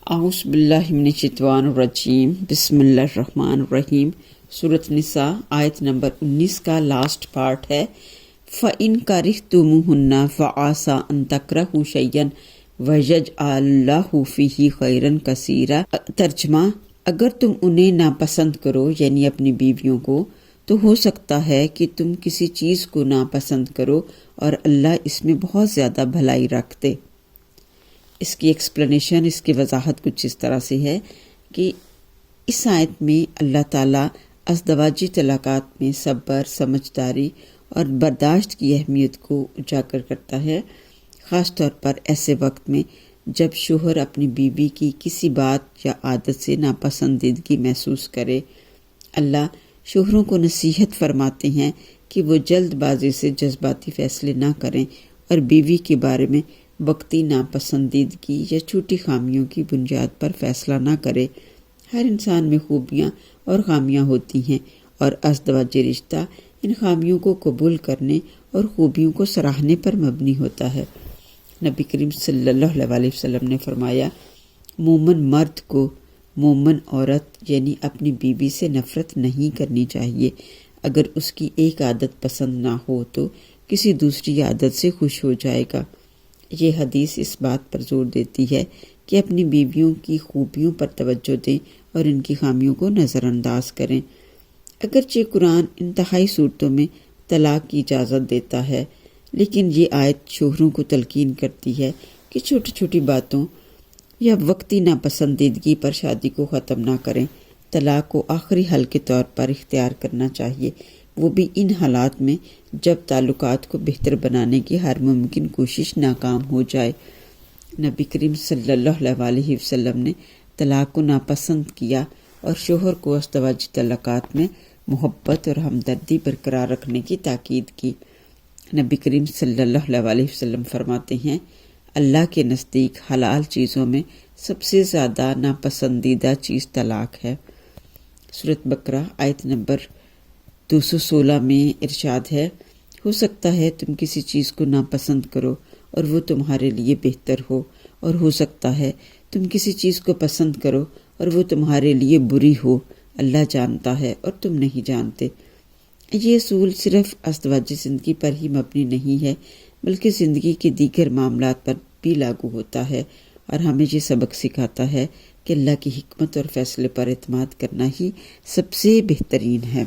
اعوذ باللہ من الشیطان الرجیم، بسم اللہ الرحمن الرحیم۔ سورۃ نساء آیت نمبر 19 کا لاسٹ پارٹ ہے۔ فَإِن كَرِهْتُمُوهُنَّ فَعَسَىٰ أَن تَكْرَهُوا شَيْئًا وَيَجْعَلَ اللَّهُ فِيهِ خَيْرًا كَثِيرًا۔ ترجمہ: اگر تم انہیں ناپسند کرو یعنی اپنی بیویوں کو، تو ہو سکتا ہے کہ تم کسی چیز کو ناپسند کرو اور اللہ اس میں بہت زیادہ بھلائی رکھ دے۔ اس کی ایکسپلینیشن، اس کی وضاحت کچھ اس طرح سے ہے کہ اس آیت میں اللہ تعالیٰ ازدواجی طلاقات میں صبر، سمجھداری اور برداشت کی اہمیت کو اجاگر کرتا ہے، خاص طور پر ایسے وقت میں جب شوہر اپنی بیوی کی کسی بات یا عادت سے ناپسندیدگی محسوس کرے۔ اللہ شوہروں کو نصیحت فرماتے ہیں کہ وہ جلد بازی سے جذباتی فیصلے نہ کریں اور بیوی کے بارے میں وقتی ناپسندیدگی یا چھوٹی خامیوں کی بنیاد پر فیصلہ نہ کرے۔ ہر انسان میں خوبیاں اور خامیاں ہوتی ہیں اور ازدواجی رشتہ ان خامیوں کو قبول کرنے اور خوبیوں کو سراہنے پر مبنی ہوتا ہے۔ نبی کریم صلی اللہ علیہ وسلم نے فرمایا، مومن مرد کو مومن عورت یعنی اپنی بیوی سے نفرت نہیں کرنی چاہیے۔ اگر اس کی ایک عادت پسند نہ ہو تو کسی دوسری عادت سے خوش ہو جائے گا۔ یہ حدیث اس بات پر زور دیتی ہے کہ اپنی بیویوں کی خوبیوں پر توجہ دیں اور ان کی خامیوں کو نظر انداز کریں۔ اگرچہ قرآن انتہائی صورتوں میں طلاق کی اجازت دیتا ہے، لیکن یہ آیت شوہروں کو تلقین کرتی ہے کہ چھوٹی چھوٹی باتوں یا وقتی ناپسندیدگی پر شادی کو ختم نہ کریں۔ طلاق کو آخری حل کے طور پر اختیار کرنا چاہیے، وہ بھی ان حالات میں جب تعلقات کو بہتر بنانے کی ہر ممکن کوشش ناکام ہو جائے۔ نبی کریم صلی اللہ علیہ وسلم نے طلاق کو ناپسند کیا اور شوہر کو ازدواجی طلاقات میں محبت اور ہمدردی برقرار رکھنے کی تاکید کی۔ نبی کریم صلی اللہ علیہ وسلم فرماتے ہیں، اللہ کے نزدیک حلال چیزوں میں سب سے زیادہ ناپسندیدہ چیز طلاق ہے۔ سورۃ بقرہ آیت نمبر 216 میں ارشاد ہے، ہو سکتا ہے تم کسی چیز کو ناپسند کرو اور وہ تمہارے لیے بہتر ہو، اور ہو سکتا ہے تم کسی چیز کو پسند کرو اور وہ تمہارے لیے بری ہو۔ اللہ جانتا ہے اور تم نہیں جانتے۔ یہ اصول صرف ازدواجی زندگی پر ہی مبنی نہیں ہے، بلکہ زندگی کے دیگر معاملات پر بھی لاگو ہوتا ہے اور ہمیں یہ سبق سکھاتا ہے کہ اللہ کی حکمت اور فیصلے پر اعتماد کرنا ہی سب سے بہترین ہے۔